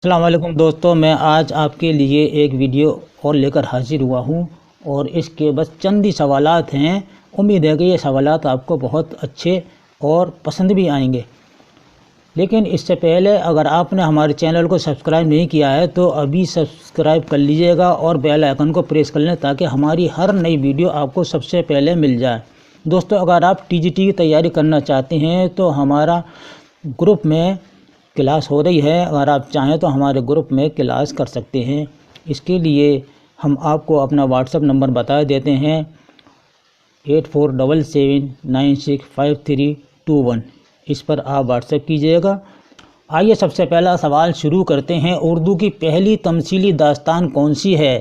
السلام علیکم دوستوں، میں آج آپ کے لیے ایک ویڈیو اور لے کر حاضر ہوا ہوں اور اس کے بس چند ہی سوالات ہیں۔ امید ہے کہ یہ سوالات آپ کو بہت اچھے اور پسند بھی آئیں گے، لیکن اس سے پہلے اگر آپ نے ہمارے چینل کو سبسکرائب نہیں کیا ہے تو ابھی سبسکرائب کر لیجئے گا اور بیل آئیکن کو پریس کر لیں تاکہ ہماری ہر نئی ویڈیو آپ کو سب سے پہلے مل جائے۔ دوستو، اگر آپ ٹی جی ٹی کی تیاری کرنا چاہتے ہیں تو ہمارا گروپ میں کلاس ہو رہی ہے، اگر آپ چاہیں تو ہمارے گروپ میں کلاس کر سکتے ہیں۔ اس کے لیے ہم آپ کو اپنا واٹس ایپ نمبر بتا دیتے ہیں 8477965321، اس پر آپ واٹس ایپ کیجئے گا۔ آئیے سب سے پہلا سوال شروع کرتے ہیں۔ اردو کی پہلی تمثیلی داستان کون سی ہے؟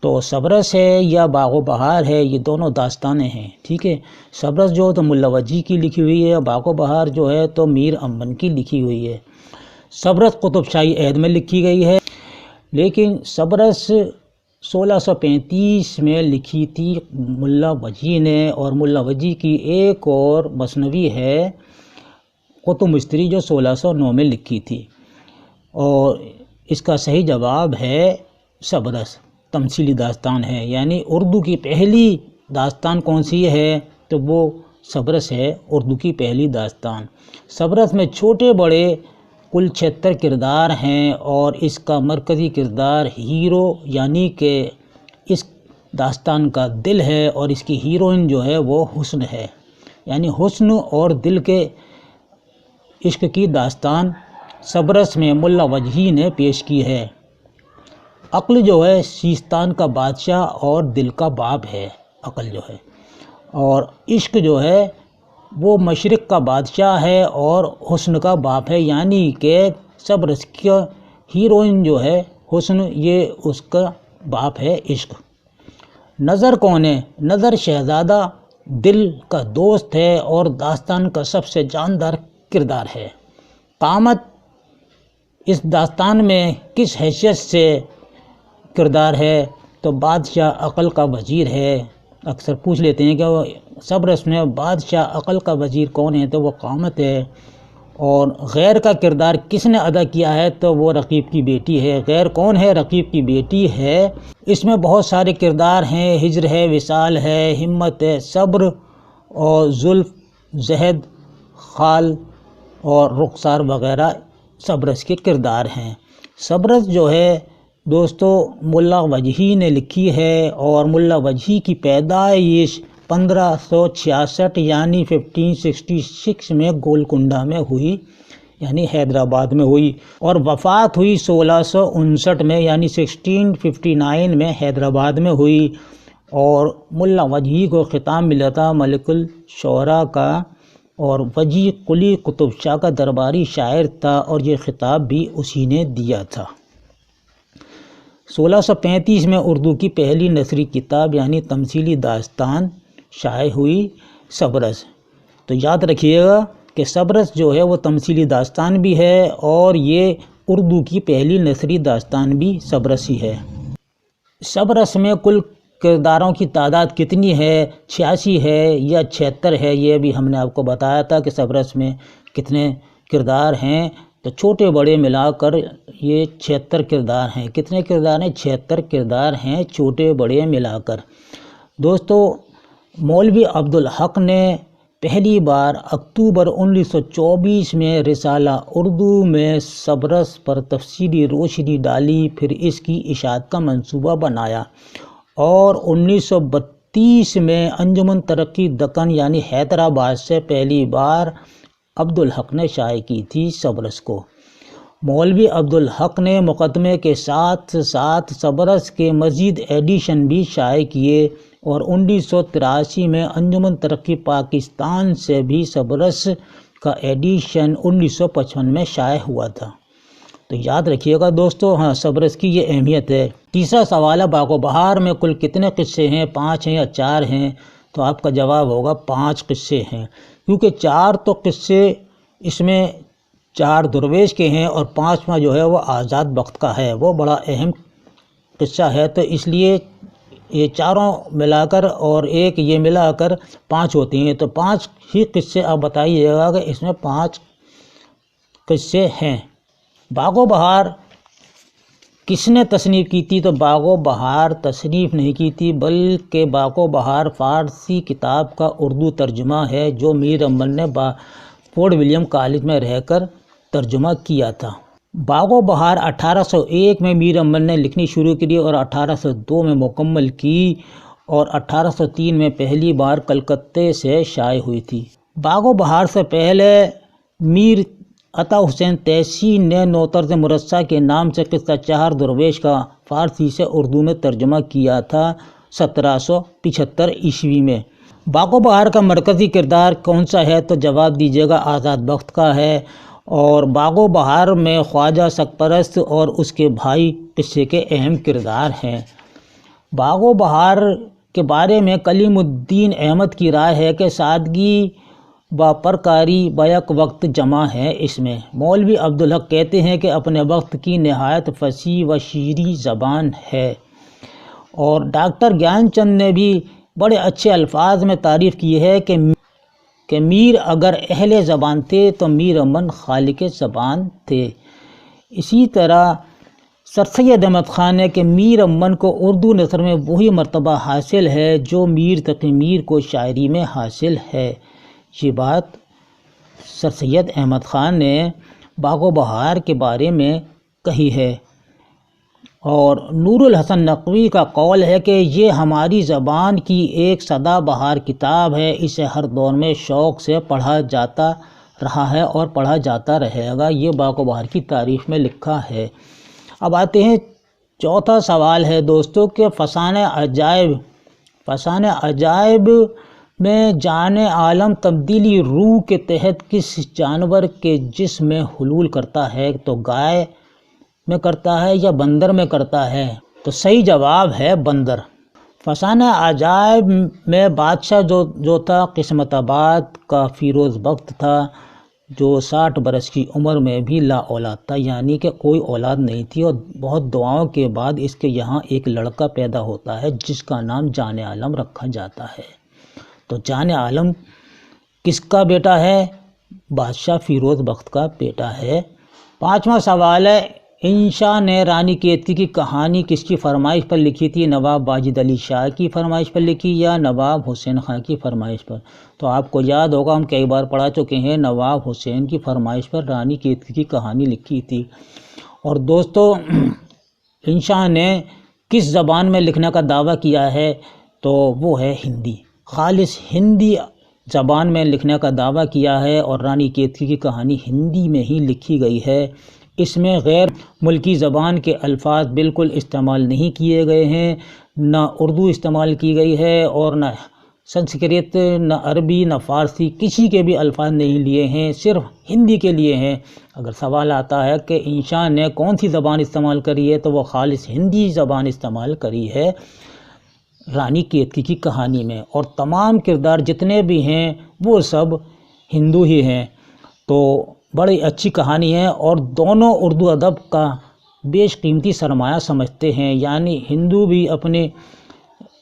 تو سبرس ہے یا باغ و بہار ہے، یہ دونوں داستانیں ہیں، ٹھیک ہے۔ سبرس جو تو ملا وجی کی لکھی ہوئی ہے، باغ و بہار جو ہے تو میر امن کی لکھی ہوئی ہے۔ سبرس قطب شاہی عہد میں لکھی گئی ہے، لیکن سبرس 1635 میں لکھی تھی ملا وجی نے، اور ملا وجی کی ایک اور مثنوی ہے قطب مستری جو 1609 میں لکھی تھی، اور اس کا صحیح جواب ہے سبرس تمثیلی داستان ہے۔ یعنی اردو کی پہلی داستان کون سی ہے تو وہ سبرس ہے، اردو کی پہلی داستان۔ سبرس میں چھوٹے بڑے کل 76 کردار ہیں، اور اس کا مرکزی کردار ہیرو یعنی کہ اس داستان کا دل ہے، اور اس کی ہیروئن جو ہے وہ حسن ہے۔ یعنی حسن اور دل کے عشق کی داستان سبرس میں ملا وجی نے پیش کی ہے۔ عقل جو ہے سیستان کا بادشاہ اور دل کا باپ ہے، عقل جو ہے، اور عشق جو ہے وہ مشرق کا بادشاہ ہے اور حسن کا باپ ہے۔ یعنی کہ سبرس کا ہیروئن جو ہے حسن، یہ اس کا باپ ہے عشق۔ نظر کون ہے؟ نظر شہزادہ دل کا دوست ہے اور داستان کا سب سے جاندار کردار ہے۔ قامت اس داستان میں کس حیثیت سے کردار ہے تو بادشاہ عقل کا وزیر ہے۔ اکثر پوچھ لیتے ہیں کہ وہ سبرس میں بادشاہ عقل کا وزیر کون ہے تو وہ قامت ہے۔ اور غیر کا کردار کس نے ادا کیا ہے تو وہ رقیب کی بیٹی ہے۔ غیر کون ہے؟ رقیب کی بیٹی ہے۔ اس میں بہت سارے کردار ہیں، ہجر ہے، وصال ہے، ہمت ہے، صبر اور زلف، زہد، خال اور رخسار وغیرہ سبرس کے کردار ہیں۔ سبرس جو ہے دوستو ملا وجی نے لکھی ہے، اور ملا وجی کی پیدائش 1566 یعنی 1566 میں گولکنڈہ میں ہوئی، یعنی حیدرآباد میں ہوئی، اور وفات ہوئی 1659 میں یعنی 1659 میں حیدرآباد میں ہوئی۔ اور ملا وجی کو خطاب ملا تھا ملک الشعراء کا، اور وجی قلی قطب شاہ کا درباری شاعر تھا، اور یہ خطاب بھی اسی نے دیا تھا۔ 1635 میں اردو کی پہلی نثری کتاب یعنی تمثیلی داستان شائع ہوئی سبرس۔ تو یاد رکھیے گا کہ سبرس جو ہے وہ تمثیلی داستان بھی ہے، اور یہ اردو کی پہلی نثری داستان بھی سبرس ہی ہے۔ سبرس میں کل کرداروں کی تعداد کتنی ہے؟ 86 ہے یا 76 ہے؟ یہ بھی ہم نے آپ کو بتایا تھا کہ سبرس میں کتنے کردار ہیں، تو چھوٹے بڑے ملا کر یہ 76 کردار ہیں۔ کتنے کردار ہیں؟ 76 کردار ہیں، چھوٹے بڑے ملا کر۔ دوستو، مولوی عبدالحق نے پہلی بار اکتوبر 1924 میں رسالہ اردو میں سبرس پر تفصیلی روشنی ڈالی، پھر اس کی اشاعت کا منصوبہ بنایا، اور 1932 میں انجمن ترقی دکن یعنی حیدرآباد سے پہلی بار عبدالحق نے شائع کی تھی سبرس کو۔ مولوی عبدالحق نے مقدمے کے ساتھ ساتھ سبرس کے مزید ایڈیشن بھی شائع کیے، اور 1983 میں انجمن ترقی پاکستان سے بھی سبرس کا ایڈیشن 1955 میں شائع ہوا تھا۔ تو یاد رکھیے گا دوستو، ہاں سبرس کی یہ اہمیت ہے۔ تیسرا سوال ہے باغ و بہار میں کل کتنے قصے ہیں؟ 5 ہیں یا 4 ہیں؟ تو آپ کا جواب ہوگا 5 قصے ہیں، کیونکہ 4 تو قصے اس میں 4 درویش کے ہیں، اور 5واں جو ہے وہ آزاد بخت کا ہے، وہ بڑا اہم قصہ ہے، تو اس لیے یہ چاروں ملا کر اور ایک یہ ملا کر 5 ہوتی ہیں۔ تو 5 ہی قصے آپ بتائیے گا کہ اس میں 5 قصے ہیں۔ باغ و بہار کس نے تصنیف کی تھی؟ تو باغ و بہار تصنیف نہیں کی تھی، بلکہ باغ و بہار فارسی کتاب کا اردو ترجمہ ہے جو میر امن نے فورٹ ولیم کالج میں رہ کر ترجمہ کیا تھا۔ باغ و بہار 1801 میں میر امن نے لکھنی شروع کی اور 1802 میں مکمل کی اور 1803 میں پہلی بار کلکتے سے شائع ہوئی تھی۔ باغ و بہار سے پہلے میر عطا حسین تیسی نے نوطرز مرصع کے نام سے قصہ چہار درویش کا فارسی سے اردو میں ترجمہ کیا تھا 1775 عیسوی میں۔ باغ و بہار کا مرکزی کردار کون سا ہے؟ تو جواب دیجیے گا آزاد بخت کا ہے، اور باغ و بہار میں خواجہ سرپرست اور اس کے بھائی قصے کے اہم کردار ہیں۔ باغ و بہار کے بارے میں کلیم الدین احمد کی رائے ہے کہ سادگی با پرکاری بیک وقت جمع ہے اس میں۔ مولوی عبدالحق کہتے ہیں کہ اپنے وقت کی نہایت فصیح و شیریں زبان ہے، اور ڈاکٹر گیان چند نے بھی بڑے اچھے الفاظ میں تعریف کی ہے کہ میر اگر اہل زبان تھے تو میر امن خالق زبان تھے۔ اسی طرح سر سید احمد خان نے کہ میر امن کو اردو نثر میں وہی مرتبہ حاصل ہے جو میر تقی میر کو شاعری میں حاصل ہے۔ یہ بات سر سید احمد خان نے باغ و بہار کے بارے میں کہی ہے، اور نور الحسن نقوی کا قول ہے کہ یہ ہماری زبان کی ایک سدا بہار کتاب ہے، اسے ہر دور میں شوق سے پڑھا جاتا رہا ہے اور پڑھا جاتا رہے گا۔ یہ باغ و بہار کی تعریف میں لکھا ہے۔ اب آتے ہیں چوتھا سوال ہے دوستو کہ فسانہ عجائب میں جان عالم تبدیلی روح کے تحت کس جانور کے جسم میں حلول کرتا ہے؟ تو گائے میں کرتا ہے یا بندر میں کرتا ہے؟ تو صحیح جواب ہے بندر۔ فسانہ عجائب میں بادشاہ جو تھا قسمت آباد کا فیروز بخت تھا، جو 60 برس کی عمر میں بھی لا اولاد تھا، یعنی کہ کوئی اولاد نہیں تھی، اور بہت دعاؤں کے بعد اس کے یہاں ایک لڑکا پیدا ہوتا ہے جس کا نام جان عالم رکھا جاتا ہے۔ تو جان عالم کس کا بیٹا ہے؟ بادشاہ فیروز بخت کا بیٹا ہے۔ پانچواں سوال ہے انشا نے رانی کیتکی کی کہانی کس کی فرمائش پر لکھی تھی؟ نواب واجد علی شاہ کی فرمائش پر لکھی یا نواب حسین خان کی فرمائش پر؟ تو آپ کو یاد ہوگا ہم کئی بار پڑھا چکے ہیں، نواب حسین کی فرمائش پر رانی کیتکی کی کہانی لکھی تھی۔ اور دوستو انشا نے کس زبان میں لکھنے کا دعویٰ کیا ہے؟ تو وہ ہے ہندی، خالص ہندی زبان میں لکھنے کا دعویٰ کیا ہے، اور رانی کیتکی کی کہانی ہندی میں ہی لکھی گئی ہے۔ اس میں غیر ملکی زبان کے الفاظ بالکل استعمال نہیں کیے گئے ہیں، نہ اردو استعمال کی گئی ہے، اور نہ سنسکرت، نہ عربی، نہ فارسی، کسی کے بھی الفاظ نہیں لیے ہیں، صرف ہندی کے لیے ہیں۔ اگر سوال آتا ہے کہ انشا نے کون سی زبان استعمال کری ہے تو وہ خالص ہندی زبان استعمال کری ہے رانی کیتکی کی کہانی میں، اور تمام کردار جتنے بھی ہیں وہ سب ہندو ہی ہیں۔ تو بڑی اچھی کہانی ہے، اور دونوں اردو ادب کا بیش قیمتی سرمایہ سمجھتے ہیں، یعنی ہندو بھی اپنے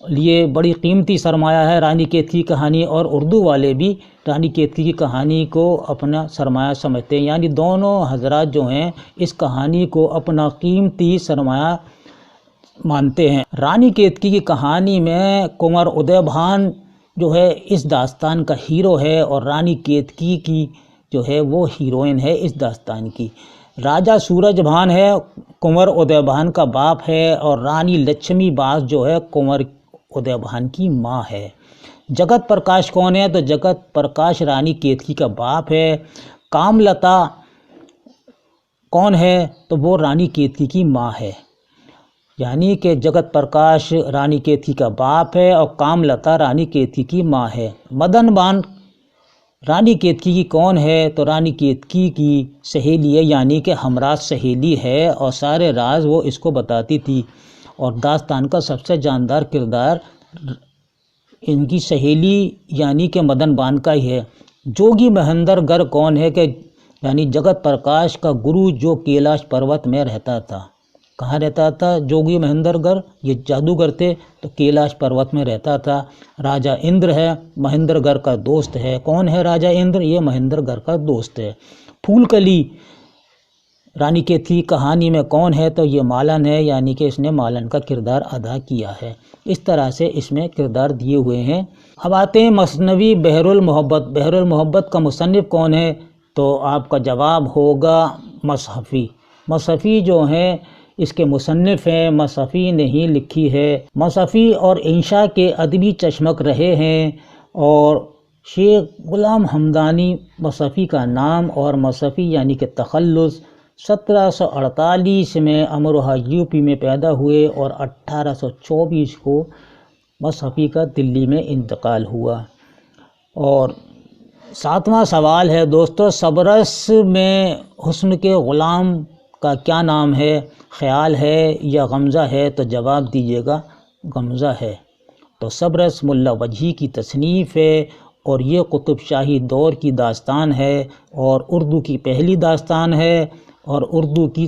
لیے بڑی قیمتی سرمایہ ہے رانی کیتکی کی کہانی، اور اردو والے بھی رانی کیتکی کی کہانی کو اپنا سرمایہ سمجھتے ہیں، یعنی دونوں حضرات جو ہیں اس کہانی کو اپنا قیمتی سرمایہ مانتے ہیں۔ رانی کیتکی کی کہانی میں کنور ادے بھان جو ہے اس داستان کا ہیرو ہے، اور رانی کیتکی کی جو ہے وہ ہیروئن ہے اس داستان کی۔ راجہ سورج بھان ہے کنور ادے بھان کا باپ ہے، اور رانی لچھمی باس جو ہے کنور ادے بھان کی ماں ہے۔ جگت پرکاش کون ہے؟ تو جگت پرکاش رانی کیتکی کا باپ ہے۔ کاملتا کون ہے؟ تو وہ رانی کیتکی کی ماں ہے، یعنی کہ جگت پرکاش رانی کیتکی کا باپ ہے اور کاملتا رانی کیتکی کی ماں ہے۔ مدن بان رانی کیتکی کی کون ہے؟ تو رانی کیتکی کی سہیلی ہے، یعنی کہ ہمراز سہیلی ہے، اور سارے راز وہ اس کو بتاتی تھی، اور داستان کا سب سے جاندار کردار ان کی سہیلی یعنی کہ مدن بان کا ہی ہے۔ جوگی مہندر گر کون ہے؟ کہ یعنی جگت پرکاش کا گرو جو کیلاش پروت میں رہتا تھا۔ کہاں رہتا تھا جوگی مہندر گر؟ یہ جادوگر تھے تو کیلاش پروت میں رہتا تھا۔ راجہ اندر ہے، مہندر گر کا دوست ہے۔ کون ہے راجہ اندر؟ یہ مہندر گر کا دوست ہے۔ پھول کلی رانی کے تھی کہانی میں کون ہے؟ تو یہ مالن ہے، یعنی کہ اس نے مالن کا کردار ادا کیا ہے۔ اس طرح سے اس میں کردار دیے ہوئے ہیں۔ اب آتے ہیں مثنوی بحر المحبت۔ بحر المحبت کا مصنف کون ہے؟ تو آپ کا جواب ہوگا مصحفی۔ مصحفی جو ہیں اس کے مصنف ہیں، مصحفی نے ہی لکھی ہے۔ مصحفی اور انشاء کے ادبی چشمک رہے ہیں، اور شیخ غلام حمدانی مصحفی کا نام، اور مصحفی یعنی کہ تخلص 1748 میں امروہہ یوپی میں پیدا ہوئے، اور 1824 کو مصحفی کا دلی میں انتقال ہوا۔ اور 7واں سوال ہے دوستو، صبرس میں حسن کے غلام کا کیا نام ہے؟ خیال ہے یا غمزہ ہے؟ تو جواب دیجیے گا غمزہ ہے۔ تو صبرس ملا وجہی کی تصنیف ہے، اور یہ قطب شاہی دور کی داستان ہے، اور اردو کی پہلی داستان ہے، اور اردو کی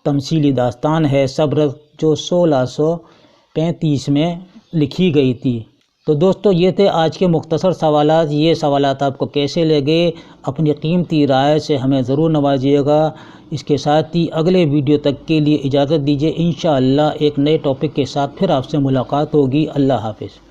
تمثیلی داستان ہے صبرس، جو 1635 میں لکھی گئی تھی۔ تو دوستو یہ تھے آج کے مختصر سوالات۔ یہ سوالات آپ کو کیسے لگے؟ اپنی قیمتی رائے سے ہمیں ضرور نوازیے گا۔ اس کے ساتھ ہی اگلے ویڈیو تک کے لیے اجازت دیجیے۔ انشاءاللہ ایک نئے ٹاپک کے ساتھ پھر آپ سے ملاقات ہوگی۔ اللہ حافظ۔